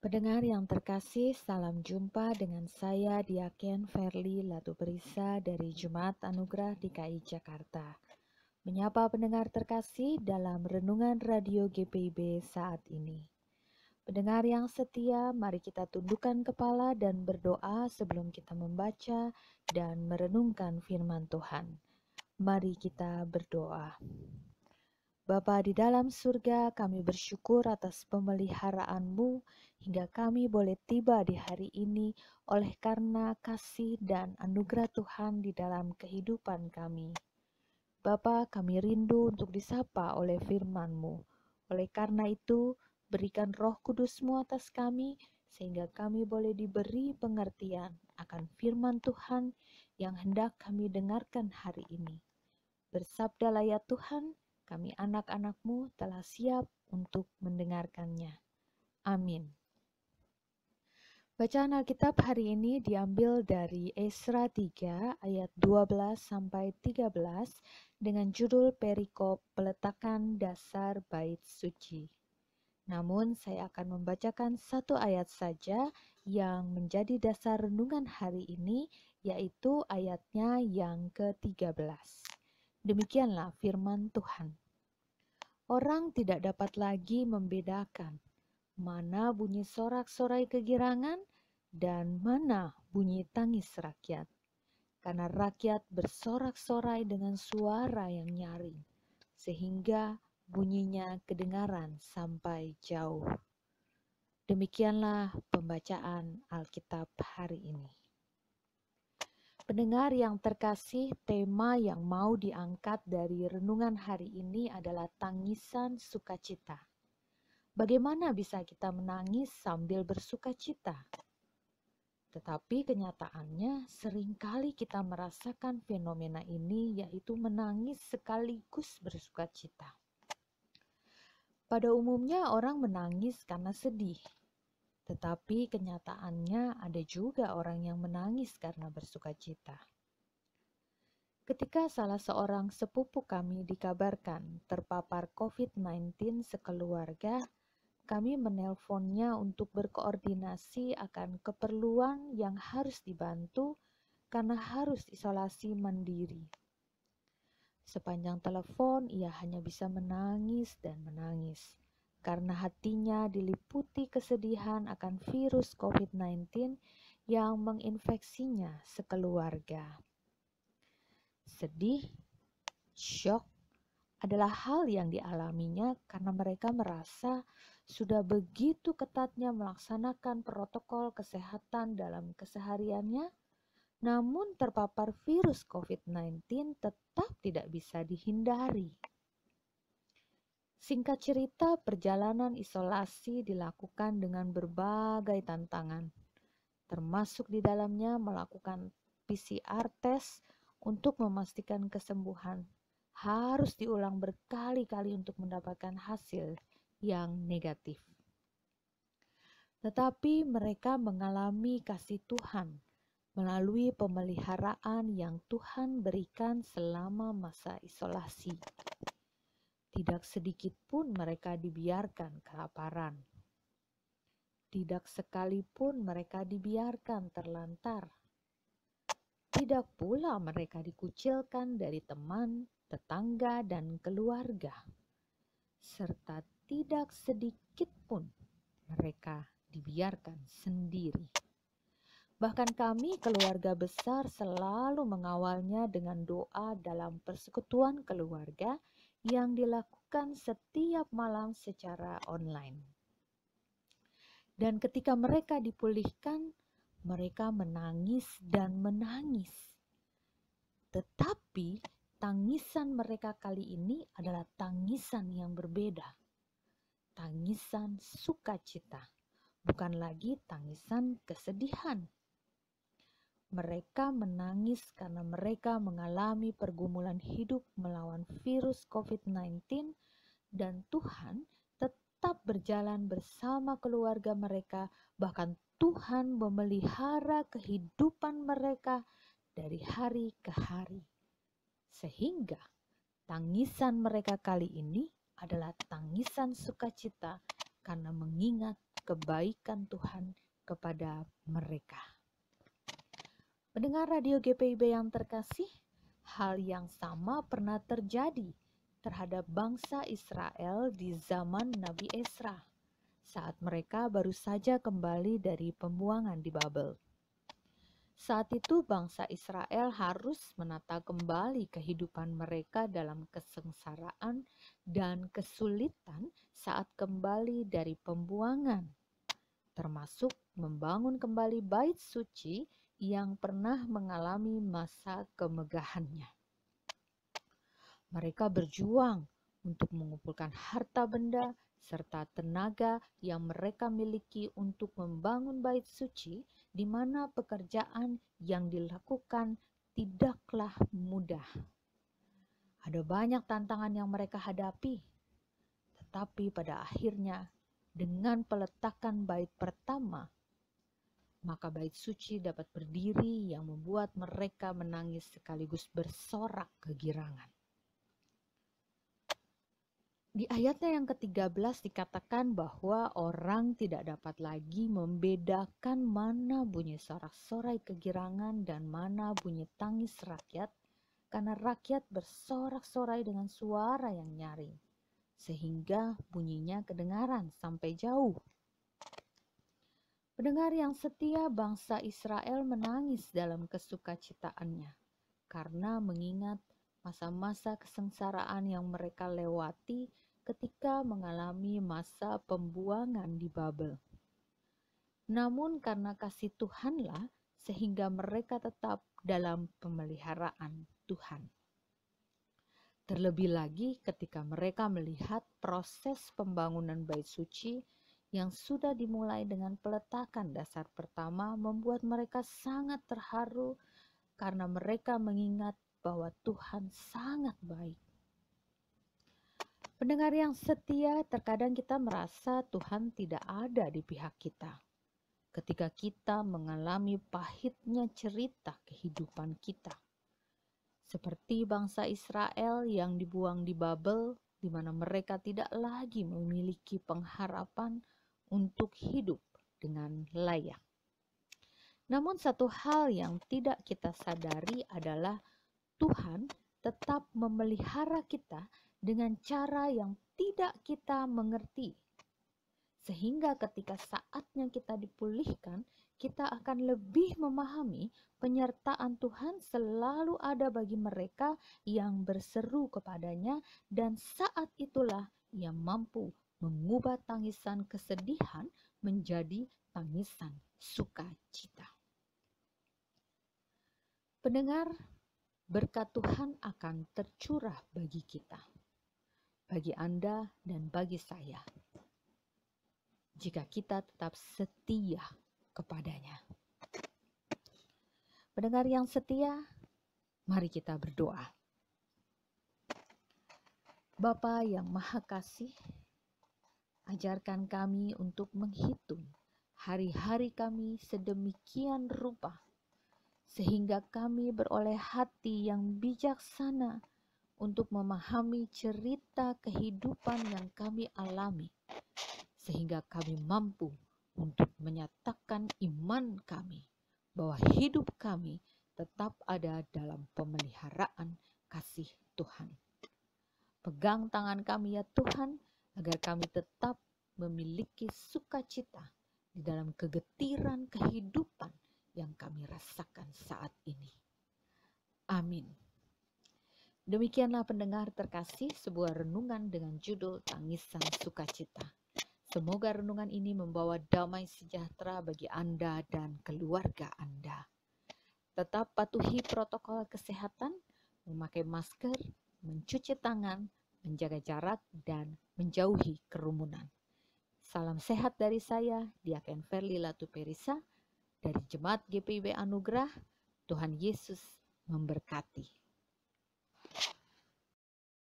Pendengar yang terkasih, salam jumpa dengan saya Diaken Verly Latuberisa dari Jemaat Anugerah DKI Jakarta. Menyapa pendengar terkasih dalam Renungan Radio GPIB saat ini. Pendengar yang setia, mari kita tundukkan kepala dan berdoa sebelum kita membaca dan merenungkan firman Tuhan. Mari kita berdoa. Bapa di dalam surga, kami bersyukur atas pemeliharaan-Mu hingga kami boleh tiba di hari ini oleh karena kasih dan anugerah Tuhan di dalam kehidupan kami. Bapa, kami rindu untuk disapa oleh firman-Mu. Oleh karena itu, berikan Roh Kudus-Mu atas kami sehingga kami boleh diberi pengertian akan firman Tuhan yang hendak kami dengarkan hari ini. Bersabdalah ya Tuhan, kami anak-anak-Mu telah siap untuk mendengarkannya. Amin. Bacaan Alkitab hari ini diambil dari Esra 3 ayat 12 sampai 13 dengan judul perikop peletakan dasar bait suci. Namun saya akan membacakan satu ayat saja yang menjadi dasar renungan hari ini, yaitu ayatnya yang ke-13. Demikianlah firman Tuhan. Orang tidak dapat lagi membedakan mana bunyi sorak-sorai kegirangan dan mana bunyi tangis rakyat. Karena rakyat bersorak-sorai dengan suara yang nyaring, sehingga bunyinya kedengaran sampai jauh. Demikianlah pembacaan Alkitab hari ini. Pendengar yang terkasih, tema yang mau diangkat dari renungan hari ini adalah tangisan sukacita. Bagaimana bisa kita menangis sambil bersukacita? Tetapi kenyataannya seringkali kita merasakan fenomena ini, yaitu menangis sekaligus bersukacita. Pada umumnya orang menangis karena sedih. Tetapi kenyataannya ada juga orang yang menangis karena bersukacita. Ketika salah seorang sepupu kami dikabarkan terpapar COVID-19 sekeluarga, kami menelponnya untuk berkoordinasi akan keperluan yang harus dibantu karena harus isolasi mandiri. Sepanjang telepon ia hanya bisa menangis dan menangis karena hatinya diliputi kesedihan akan virus COVID-19 yang menginfeksinya sekeluarga. Sedih, syok adalah hal yang dialaminya karena mereka merasa sudah begitu ketatnya melaksanakan protokol kesehatan dalam kesehariannya, namun terpapar virus COVID-19 tetap tidak bisa dihindari. Singkat cerita, perjalanan isolasi dilakukan dengan berbagai tantangan, termasuk di dalamnya melakukan PCR test untuk memastikan kesembuhan. Harus diulang berkali-kali untuk mendapatkan hasil yang negatif. Tetapi mereka mengalami kasih Tuhan melalui pemeliharaan yang Tuhan berikan selama masa isolasi. Tidak sedikit pun mereka dibiarkan kelaparan. Tidak sekalipun mereka dibiarkan terlantar. Tidak pula mereka dikucilkan dari teman, tetangga, dan keluarga. Serta tidak sedikit pun mereka dibiarkan sendiri. Bahkan kami keluarga besar selalu mengawalnya dengan doa dalam persekutuan keluarga yang dilakukan setiap malam secara online. Dan ketika mereka dipulihkan, mereka menangis dan menangis. Tetapi tangisan mereka kali ini adalah tangisan yang berbeda. Tangisan sukacita, bukan lagi tangisan kesedihan. Mereka menangis karena mereka mengalami pergumulan hidup melawan virus COVID-19 dan Tuhan tetap berjalan bersama keluarga mereka, bahkan Tuhan memelihara kehidupan mereka dari hari ke hari. Sehingga tangisan mereka kali ini adalah tangisan sukacita karena mengingat kebaikan Tuhan kepada mereka. Pendengar radio GPIB yang terkasih, hal yang sama pernah terjadi terhadap bangsa Israel di zaman Nabi Esra saat mereka baru saja kembali dari pembuangan di Babel. Saat itu bangsa Israel harus menata kembali kehidupan mereka dalam kesengsaraan dan kesulitan saat kembali dari pembuangan, termasuk membangun kembali bait suci yang pernah mengalami masa kemegahannya. Mereka berjuang untuk mengumpulkan harta benda serta tenaga yang mereka miliki untuk membangun bait suci, di mana pekerjaan yang dilakukan tidaklah mudah. Ada banyak tantangan yang mereka hadapi, tetapi pada akhirnya dengan peletakan bait pertama, maka bait suci dapat berdiri yang membuat mereka menangis sekaligus bersorak kegirangan. Di ayatnya yang ke-13 dikatakan bahwa orang tidak dapat lagi membedakan mana bunyi sorak-sorai kegirangan dan mana bunyi tangis rakyat, karena rakyat bersorak-sorai dengan suara yang nyaring, sehingga bunyinya kedengaran sampai jauh. Pendengar yang setia, bangsa Israel menangis dalam kesukacitaannya, karena mengingat masa-masa kesengsaraan yang mereka lewati ketika mengalami masa pembuangan di Babel. Namun karena kasih Tuhanlah sehingga mereka tetap dalam pemeliharaan Tuhan. Terlebih lagi ketika mereka melihat proses pembangunan bait suci yang sudah dimulai dengan peletakan dasar pertama membuat mereka sangat terharu karena mereka mengingat bahwa Tuhan sangat baik. Pendengar yang setia, terkadang kita merasa Tuhan tidak ada di pihak kita. Ketika kita mengalami pahitnya cerita kehidupan kita. Seperti bangsa Israel yang dibuang di Babel, di mana mereka tidak lagi memiliki pengharapan untuk hidup dengan layak. Namun satu hal yang tidak kita sadari adalah Tuhan tetap memelihara kita dengan cara yang tidak kita mengerti. Sehingga ketika saatnya kita dipulihkan, kita akan lebih memahami penyertaan Tuhan selalu ada bagi mereka yang berseru kepadanya, dan saat itulah Ia mampu mengubah tangisan kesedihan menjadi tangisan sukacita. Pendengar, berkat Tuhan akan tercurah bagi kita, bagi Anda dan bagi saya, jika kita tetap setia kepadanya. Pendengar yang setia, mari kita berdoa. Bapa yang Maha Kasih, ajarkan kami untuk menghitung hari-hari kami sedemikian rupa, sehingga kami beroleh hati yang bijaksana untuk memahami cerita kehidupan yang kami alami, sehingga kami mampu untuk menyatakan iman kami bahwa hidup kami tetap ada dalam pemeliharaan kasih Tuhan. Pegang tangan kami ya Tuhan, agar kami tetap memiliki sukacita di dalam kegetiran kehidupan yang kami rasakan saat ini. Amin. Demikianlah pendengar terkasih, sebuah renungan dengan judul Tangisan Sukacita. Semoga renungan ini membawa damai sejahtera bagi Anda dan keluarga Anda. Tetap patuhi protokol kesehatan, memakai masker, mencuci tangan, menjaga jarak, dan menjauhi kerumunan. Salam sehat dari saya, Diaken Ferli Latu Perisa, dari Jemaat GPIB Anugerah. Tuhan Yesus memberkati.